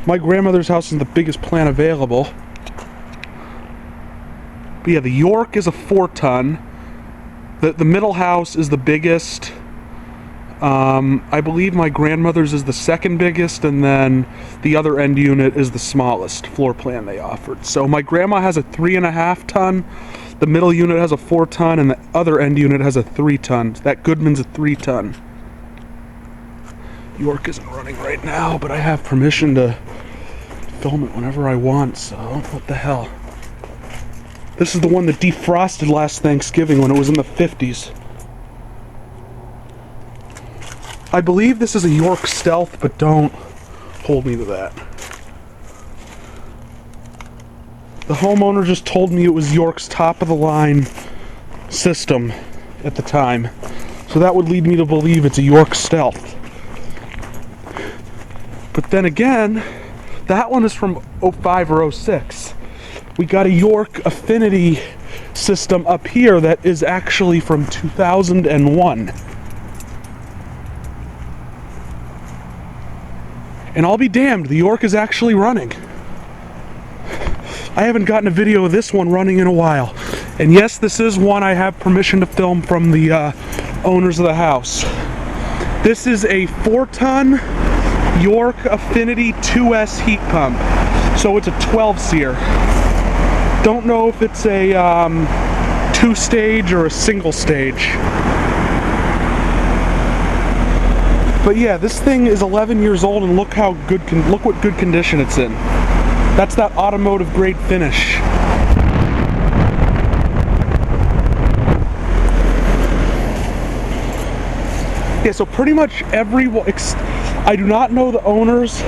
My grandmother's house is the biggest plant available. But yeah, the York is a 4-ton. The middle house is the biggest. I believe my grandmother's is the second biggest, and then the other end unit is the smallest floor plan they offered. So my grandma has a 3.5-ton, the middle unit has a 4-ton, and the other end unit has a 3-ton. That Goodman's a 3-ton. York isn't running right now, but I have permission to film it whenever I want, so what the hell. This is the one that defrosted last Thanksgiving when it was in the 50s. I believe this is a York Stealth, but don't hold me to that. The homeowner just told me it was York's top-of-the-line system at the time. So that would lead me to believe it's a York Stealth. But then again, that one is from 05 or 06. We got a York Affinity system up here that is actually from 2001. And I'll be damned, the York is actually running. I haven't gotten a video of this one running in a while. And yes, this is one I have permission to film from the owners of the house. This is a 4-ton York Affinity 2S heat pump. So it's a 12-seer. Don't know if it's a 2-stage or a single stage. But yeah, this thing is 11 years old, and look how good look what good condition it's in. That's that automotive grade finish. Yeah, so pretty much I do not know the owners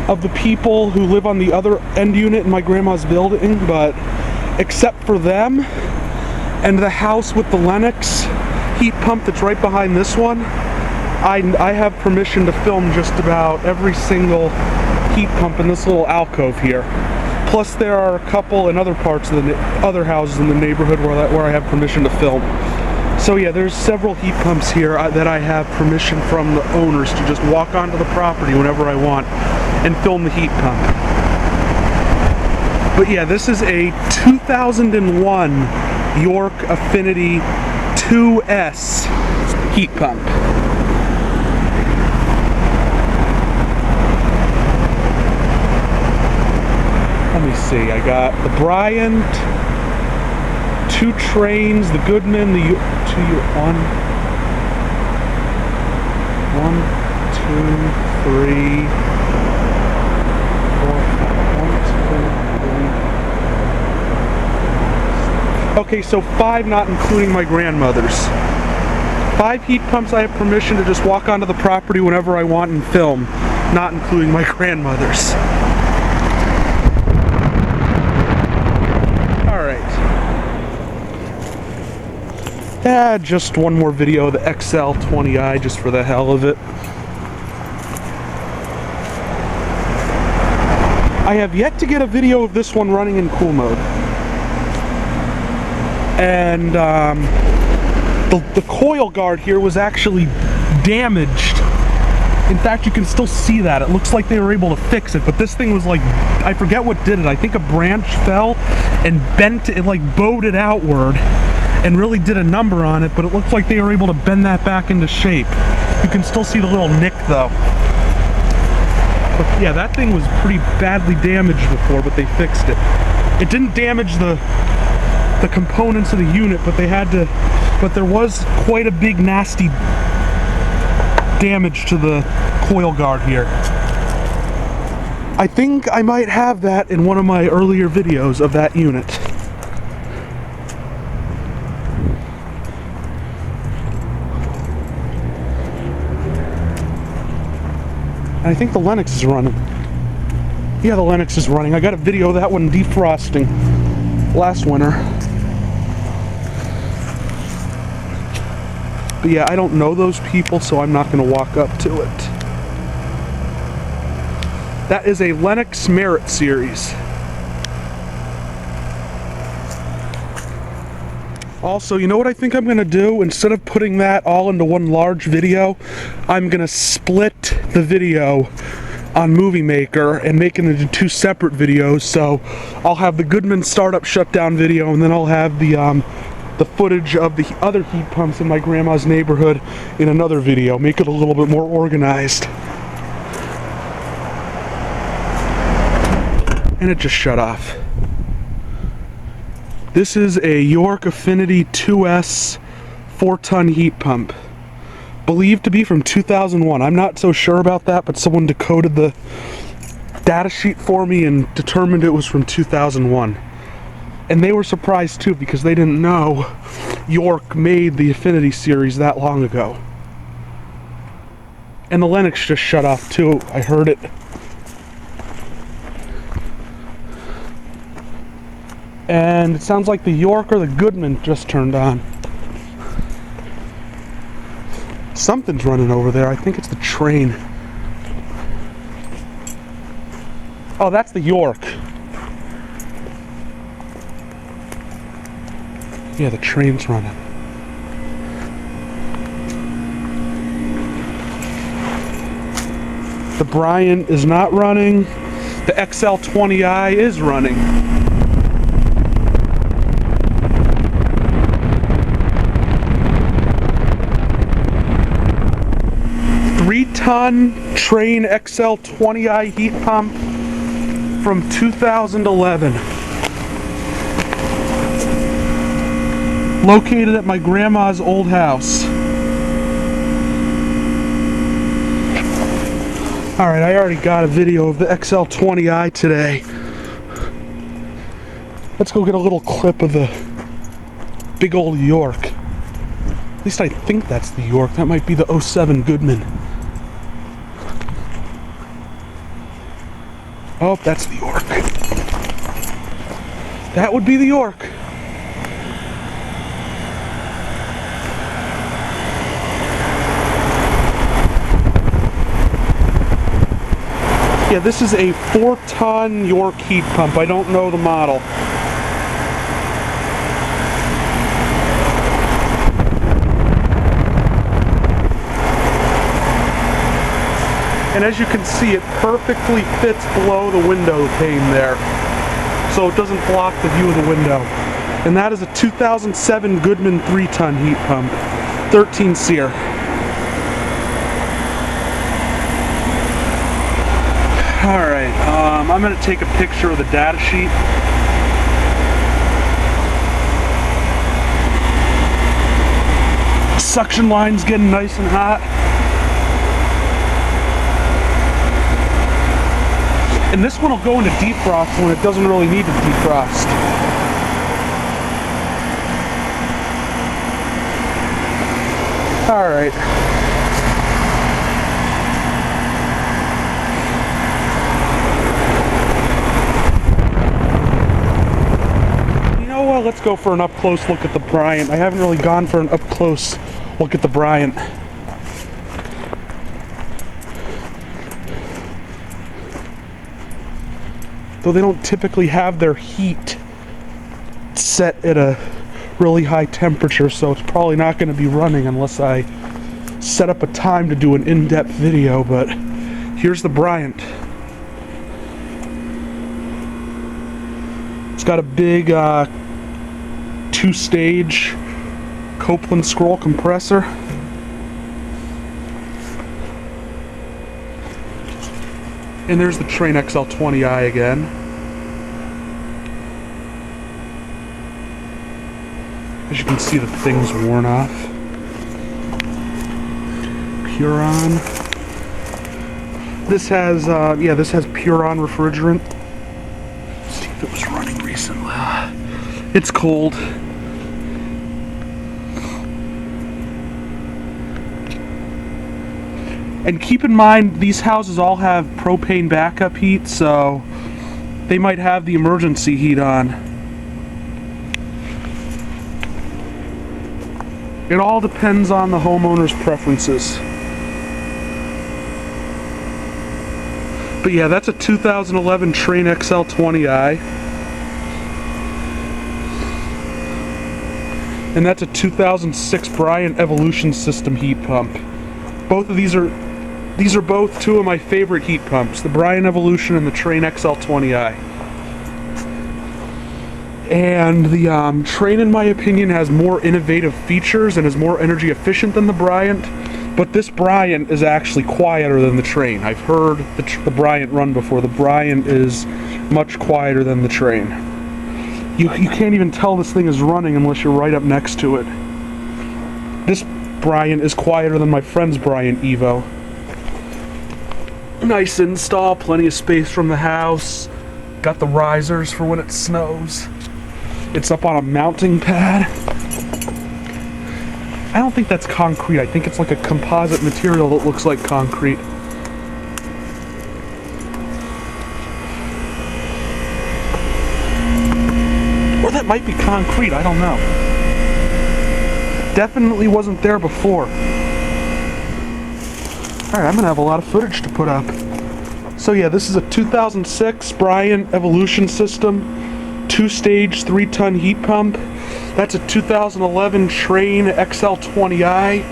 of the people who live on the other end unit in my grandma's building, but except for them and the house with the Lennox heat pump that's right behind this one, I have permission to film just about every single heat pump in this little alcove here. Plus there are a couple in other parts of the other houses in the neighborhood where I have permission to film. So yeah, there's several heat pumps here that I have permission from the owners to just walk onto the property whenever I want and film the heat pump. But yeah, this is a 2001 York Affinity 2S heat pump. Let me see, I got the Bryant, 2 Tranes, the Goodman, the 1, 2, 3, 4, 1, 2, 3. Okay, so 5 not including my grandmother's. 5 heat pumps I have permission to just walk onto the property whenever I want and film, not including my grandmother's. Yeah, just one more video of the XL20i just for the hell of it. I have yet to get a video of this one running in cool mode. And the coil guard here was actually damaged. In fact, you can still see that. It looks like they were able to fix it, but this thing was like, I forget what did it. I think a branch fell and bent it, like bowed it outward and really did a number on it, but it looks like they were able to bend that back into shape. You can still see the little nick though. But yeah, that thing was pretty badly damaged before, but they fixed it. It didn't damage the components of the unit, but there was quite a big nasty damage to the coil guard here. I think I might have that in one of my earlier videos of that unit. I think the Lennox is running. Yeah, the Lennox is running. I got a video of that one defrosting last winter. But yeah, I don't know those people, so I'm not going to walk up to it. That is a Lennox Merit Series. Also, you know what I think I'm going to do? Instead of putting that all into one large video, I'm going to split the video on Movie Maker and making it into 2 separate videos. So I'll have the Goodman startup shutdown video, and then I'll have the footage of the other heat pumps in my grandma's neighborhood in another video. Make it a little bit more organized. And it just shut off. This is a York Affinity 2S 4-ton heat pump. Believed to be from 2001. I'm not so sure about that, but someone decoded the data sheet for me and determined it was from 2001. And they were surprised too, because they didn't know York made the Affinity series that long ago. And the Lennox just shut off too. I heard it. And it sounds like the York or the Goodman just turned on. Something's running over there. I think it's the Trane. Oh, that's the York. Yeah, the Trane's running. The Bryant is not running. The XL20i is running. Ton Trane XL20i heat pump from 2011. Located at my grandma's old house. Alright, I already got a video of the XL20i today. Let's go get a little clip of the big old York. At least I think that's the York. That might be the 07 Goodman. Oh, that's the York. That would be the York. Yeah, this is a 4-ton York heat pump. I don't know the model. And as you can see, it perfectly fits below the window pane there, so it doesn't block the view of the window. And that is a 2007 Goodman 3-ton heat pump, 13 SEER. Alright, I'm going to take a picture of the data sheet. Suction line's getting nice and hot. And this one will go into defrost when it doesn't really need to defrost. Alright. You know what? Let's go for an up-close look at the Bryant. I haven't really gone for an up-close look at the Bryant. Though they don't typically have their heat set at a really high temperature, so it's probably not going to be running unless I set up a time to do an in-depth video. But here's the Bryant. It's got a big 2-stage Copeland scroll compressor. And there's the Trane XL20i again. As you can see, the thing's worn off. Puron. This has, this has Puron refrigerant. Let's see if it was running recently. It's cold. And keep in mind, these houses all have propane backup heat, so they might have the emergency heat on. It all depends on the homeowner's preferences. But yeah, that's a 2011 Trane XL20i. And that's a 2006 Bryant Evolution System heat pump. Both of these are These are both two of my favorite heat pumps, the Bryant Evolution and the Trane XL20i. And the Trane, in my opinion, has more innovative features and is more energy efficient than the Bryant. But this Bryant is actually quieter than the Trane. I've heard the Bryant run before. The Bryant is much quieter than the Trane. You can't even tell this thing is running unless you're right up next to it. This Bryant is quieter than my friend's Bryant Evo. Nice install, plenty of space from the house. Got the risers for when it snows. It's up on a mounting pad. I don't think that's concrete. I think it's like a composite material that looks like concrete. Or that might be concrete, I don't know. Definitely wasn't there before. Alright, I'm gonna have a lot of footage to put up. So yeah, this is a 2006 Bryant Evolution System, 2-stage, 3-ton heat pump. That's a 2011 Trane XL20i,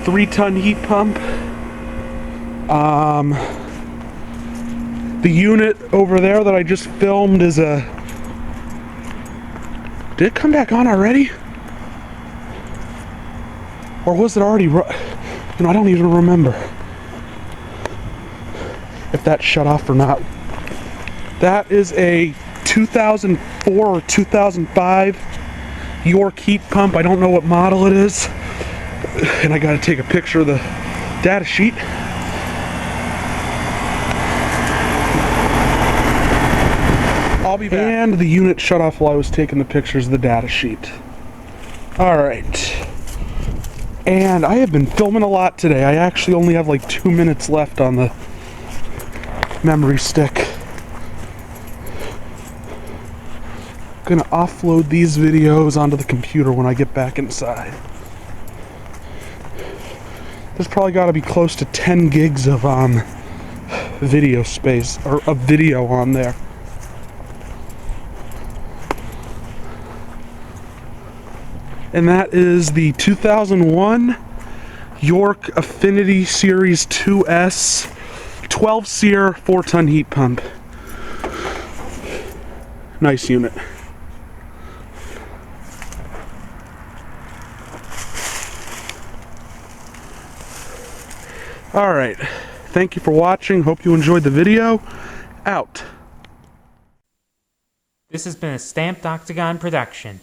3-ton heat pump. The unit over there that I just filmed is a... Did it come back on already? Or was it already... I don't even remember if that shut off or not. That is a 2004 or 2005 York heat pump. I don't know what model it is. And I gotta take a picture of the data sheet. I'll be back. And the unit shut off while I was taking the pictures of the data sheet. Alright. And I have been filming a lot today. I actually only have like 2 minutes left on the memory stick. I'm gonna offload these videos onto the computer when I get back inside. There's probably got to be close to 10 gigs of video space, or of video on there. And that is the 2001 York Affinity Series 2S 12-SEER 4-ton heat pump. Nice unit. Alright, thank you for watching. Hope you enjoyed the video. Out. This has been a Stamped Octagon production.